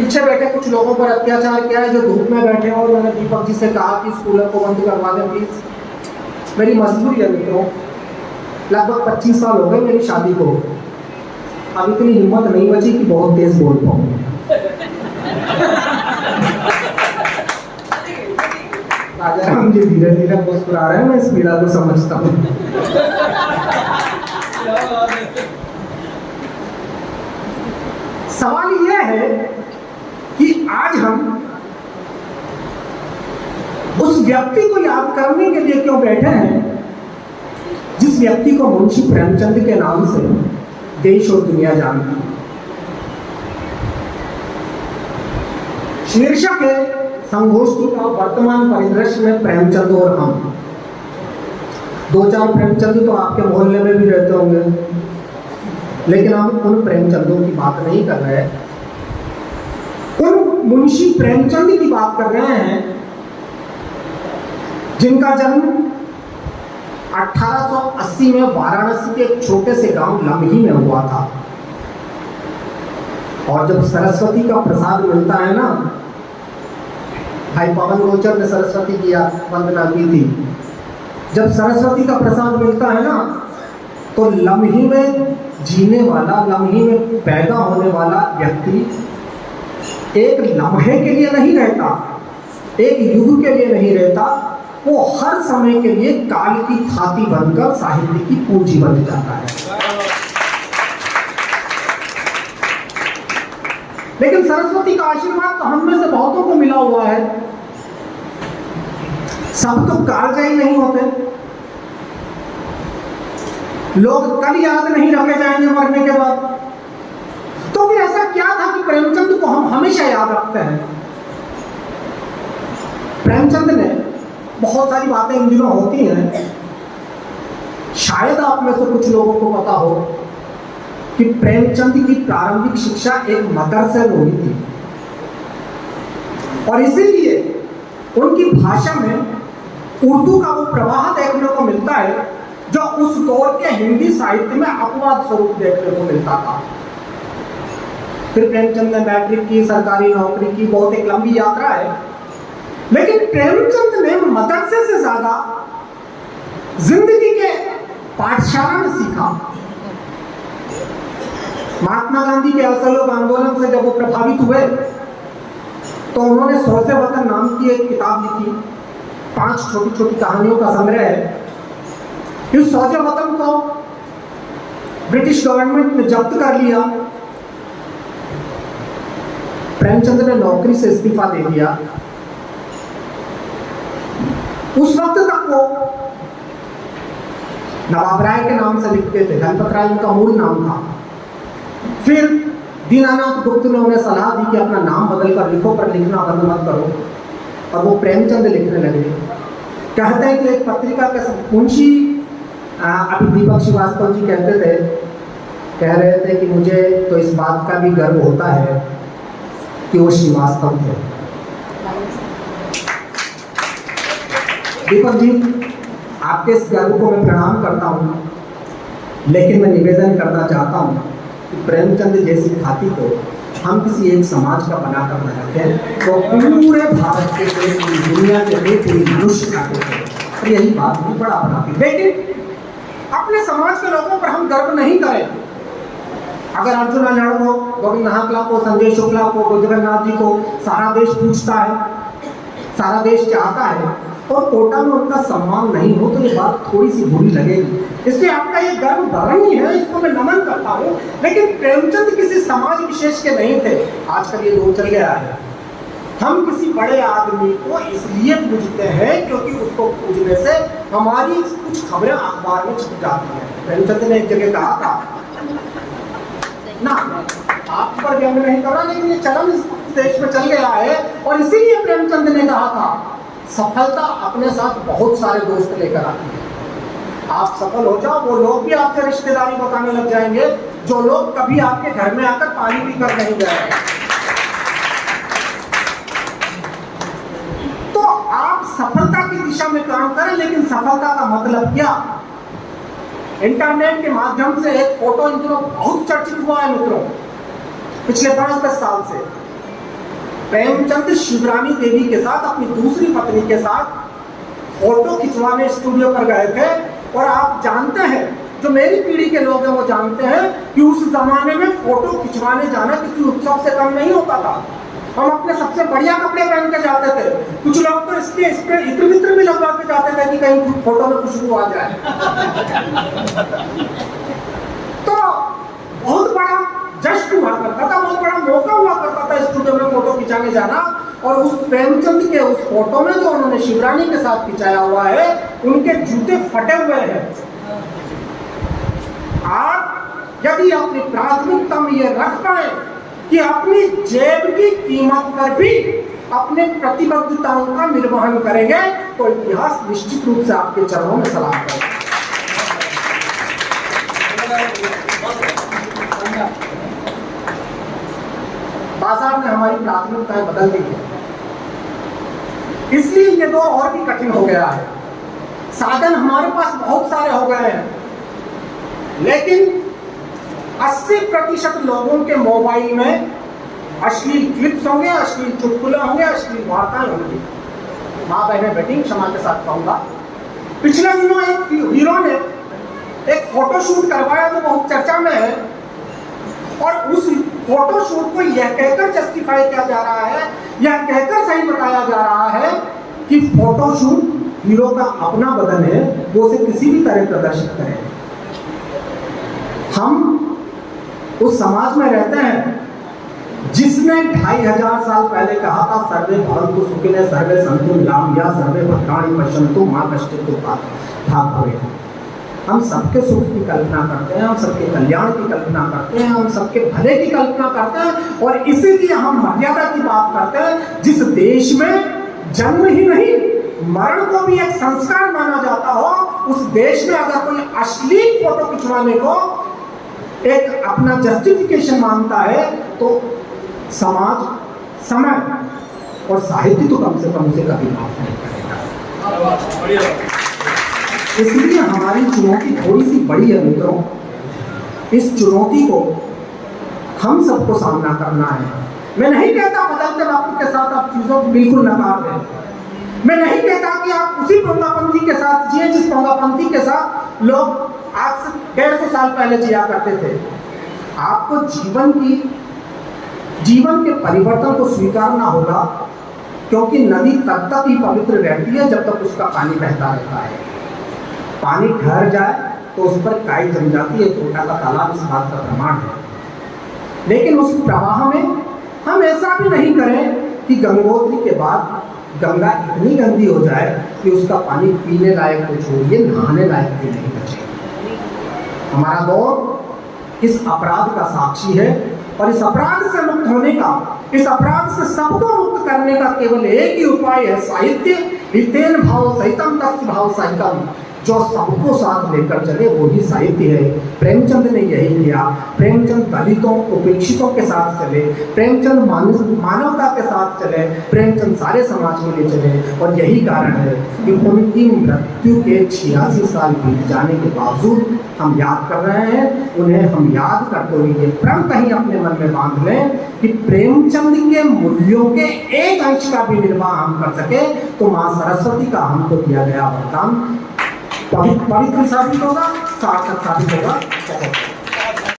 पीछे बैठे कुछ लोगों पर अत्याचार किया है जो धूप में बैठे और मैंने दीपक जी से कहा कि कूलर को बंद करवा दें प्लीज। मेरी मजबूरी है मित्रों, लगभग 25 साल हो गए मेरी शादी को, अब इतनी हिम्मत नहीं बची कि बहुत तेज बोल पाऊँ। राजा राम जी धीरे धीरे मुस्कुरा रहे हैं, मैं इस पीड़ा को समझता हूँ। सवाल यह है कि आज हम उस व्यक्ति को याद करने के लिए क्यों बैठे हैं जिस व्यक्ति को मुंशी प्रेमचंद के नाम से देश और दुनिया जानती है। शीर्षक है संगोष्ठी का वर्तमान परिदृश्य में प्रेमचंद और हम। 2-4 प्रेमचंद तो आपके मोहल्ले में भी रहते होंगे, लेकिन हम उन प्रेमचंदों की बात नहीं कर रहे हैं, उन मुंशी प्रेमचंद की बात कर रहे हैं जिनका जन्म 1880 में वाराणसी के एक छोटे से गांव लम्ही में हुआ था। और जब सरस्वती का प्रसाद मिलता है ना, भाई पवन गोचर ने सरस्वती की वंदना की थी, जब सरस्वती का प्रसाद मिलता है ना तो लम्ही में जीने वाला, लम्ही में पैदा होने वाला व्यक्ति एक लम्हे के लिए नहीं रहता, एक युग के लिए नहीं रहता, वो हर समय के लिए काल की थाती बनकर साहित्य की पूंजी बन जाता है। लेकिन सरस्वती का आशीर्वाद तो हम में से बहुतों को मिला हुआ है। सब तो कालजयी नहीं होते, लोग कल याद नहीं रखे जाएंगे मरने के बाद। तो फिर ऐसा क्या था कि प्रेमचंद को हम हमेशा याद रखते हैं? प्रेमचंद ने बहुत सारी बातें इन दिनों होती हैं, शायद आप में से कुछ लोगों को पता हो कि प्रेमचंद की प्रारंभिक शिक्षा एक मदरसे में हुई थी और इसीलिए उनकी भाषा में उर्दू का वो प्रवाह देखने को मिलता है जो उस दौर के हिंदी साहित्य में अपवाद स्वरूप देखने को मिलता था। फिर प्रेमचंद ने मैट्रिक की, सरकारी नौकरी की, बहुत एक लंबी यात्रा है, लेकिन प्रेमचंद ने मदरसे से ज्यादा जिंदगी के पाठशाला में सीखा। महात्मा गांधी के असहयोग आंदोलन से जब वो प्रभावित हुए तो उन्होंने सौसे वतन नाम की एक किताब लिखी, 5 छोटी छोटी कहानियों का संग्रह है। इस सौसे वतन को ब्रिटिश गवर्नमेंट ने जब्त कर लिया। प्रेमचंद ने नौकरी से इस्तीफा दे दिया। उस वक्त तक वो नवाब राय के नाम से लिखते थे, गणपत राय उनका मूल नाम था। फिर दीनानाथ गुप्त ने उन्हें सलाह दी कि अपना नाम बदलकर लिखो, पर लिखना बंद मत करो, और वो प्रेमचंद लिखने लगे। कहते हैं कि एक पत्रिका के मुंशी अभी दीपक श्रीवास्तव जी कहते थे, कह रहे थे कि मुझे तो इस बात का भी गर्व होता है कि वो श्रीवास्तव थे। दीपक जी, आपके इस गर्व को मैं प्रणाम करता हूँ, लेकिन मैं निवेदन करना चाहता हूँ कि प्रेमचंद जैसी खाती को हम किसी एक समाज का बनाकर न रखें तो पूरे भारत के लिए, पूरी दुनिया के लिए, पूरी मनुष्य का थे, और यही बात भी बड़ा बनाती। लेकिन अपने समाज के लोगों पर हम गर्व नहीं करें। अगर अर्जुन अल्हाड़ को, गोविंद नाहकला को, संजय शुक्ला को, जगन्नाथ जी को सारा देश पूछता है, सारा देश चाहता है, और कोटा में उनका सम्मान नहीं हो तो ये बात थोड़ी सी बुरी लगेगी। इसलिए आपका ये गर्व धर्म ही है, इसको मैं नमन करता हूँ। लेकिन प्रेमचंद किसी समाज विशेष के नहीं थे। आजकल ये दौर चल गया है, हम किसी बड़े आदमी को इसलिए पूजते हैं क्योंकि उसको पूजने से हमारी कुछ खबरें अखबार में छप जाती हैं। प्रेमचंद ने एक जगह कहा था ना, आप पर व्यंग नहीं कर रहा, लेकिन ये चलन इस देश में चल गया है, और इसीलिए प्रेमचंद ने कहा था सफलता अपने साथ बहुत सारे दोस्त लेकर आती है। आप सफल हो जाओ, वो लोग भी आपसे रिश्तेदारी बताने लग जाएंगे जो लोग कभी आपके घर में आकर पानी पीकर नहीं गए। तो आप सफलता की दिशा में काम करें, लेकिन सफलता का मतलब क्या? इंटरनेट के माध्यम से एक फोटो इन दिनों बहुत चर्चित हुआ है मित्रों, पिछले 5-10 साल से। प्रेमचंद शिवरानी देवी के साथ, अपनी दूसरी पत्नी के साथ फोटो खिंचवाने स्टूडियो पर गए थे। और आप जानते हैं, जो मेरी पीढ़ी के लोग हैं वो जानते हैं कि उस जमाने में फोटो खिंचवाने जाना किसी उत्सव से कम नहीं होता था। हम अपने सबसे बढ़िया कपड़े पहन के जाते थे, कुछ लोग तो इस पे इत्र मित्र भी लगवा के जाते थे कि कहीं फोटो में खुशबू आ जाए। तो बहुत बड़ा जश्न हुआ करता था, बहुत बड़ा मौका हुआ करता था स्टूडियो में फोटो खिंचाने जाना। और उस प्रेमचंद के उस फोटो में जो उन्होंने शिवरानी के साथ खिंचाया हुआ है, उनके जूते फटे हुए हैं। आप यदि अपनी प्राथमिकता में ये रख पाए कि अपनी जेब की कीमत पर भी अपने प्रतिबद्धताओं का निर्वहन करेंगे, तो इतिहास निश्चित रूप से आपके चरणों में सलाम करेगा। बाजार ने हमारी प्राथमिकताएं बदल दी है, इसलिए ये दौर और भी कठिन हो गया है। साधन हमारे पास बहुत सारे हो गए हैं, लेकिन 80% लोगों के मोबाइल में अश्लील क्लिप्स होंगे, अश्लील चुटकुले होंगे, अश्लील वार्ताएं होंगी। माँ बहने बेटी क्षमा के साथ कहूंगा, पिछले दिनों एक हीरो ने एक फोटोशूट करवाया जो बहुत चर्चा में है, और उस फोटोशूट को यह कहकर जस्टिफाई किया जा रहा है, यह कहकर सही बताया जा रहा है कि फोटोशूट हीरो का अपना बदन है, वो उसे किसी भी तरह प्रदर्शित करे। हम उस समाज में रहते हैं जिसने 2500 साल पहले कहा था सर्वे भवन्तु सुखिनः सर्वे सन्तु निरामयाः सर्वे भद्राणि पश्यन्तु मा कश्चित् दुःखात् भवेत्। हम सबके सुख की कल्पना करते हैं, हम सबके कल्याण की कल्पना करते हैं, हम सबके भले की कल्पना करते हैं, और इसीलिए हम मर्यादा की बात करते हैं। जिस देश में जन्म ही नहीं मरण को भी एक संस्कार माना जाता हो, उस देश में अगर कोई अश्लील फोटो खिंचवाने को एक अपना जस्टिफिकेशन मानता है, तो समाज, समय और साहित्य तो कम से कम उसे कभी माफ नहीं करेगा। इसलिए हमारी चुनौती थोड़ी सी बड़ी है मित्रों। इस चुनौती को हम सबको सामना करना है। मैं नहीं कहता बदलते वक्त के साथ आप चीजों को बिल्कुल नकार दें। मैं नहीं कहता कि आप उसी पंथी के साथ जिए जिस पंथी के साथ लोग आज से 150 साल पहले जिया करते थे। आपको जीवन के परिवर्तन को स्वीकारना होगा, क्योंकि नदी तब तक ही पवित्र रहती है जब तक उसका पानी बहता रहता है। पानी ठहर जाए तो उस पर काई जम जाती है, कोटा का तालाब इस बात का प्रमाण है। लेकिन उस प्रवाह में हम ऐसा भी नहीं करें कि गंगोत्री के बाद गंगा इतनी गंदी हो जाए कि उसका पानी पीने लायक तो छोड़िए नहाने लायक भी नहीं बचे। हमारा दौर इस अपराध का साक्षी है, और इस अपराध से मुक्त होने का, इस अपराध से सबको मुक्त करने का केवल एक ही उपाय है, साहित्य। हितेन भाव सहितम तस्य भाव सहितम, जो सबको साथ लेकर चले वही साहित्य है। प्रेमचंद ने यही किया। प्रेमचंद दलितों, उपेक्षितों के साथ चले, प्रेमचंद मानवता के साथ चले, प्रेमचंद सारे समाज के लिए चले। और यही कारण है कि उनकी मृत्यु के 86 साल बीत जाने के बावजूद हम याद कर रहे हैं। उन्हें हम याद करते हुए ये प्रण कहीं अपने मन में बांध लें कि प्रेमचंद के मूल्यों के एक अंश का भी निर्वाह हम कर सके, तो माँ सरस्वती का हमको दिया गया वरदान पवित्र साबित होगा, सार्थक साबित होगा।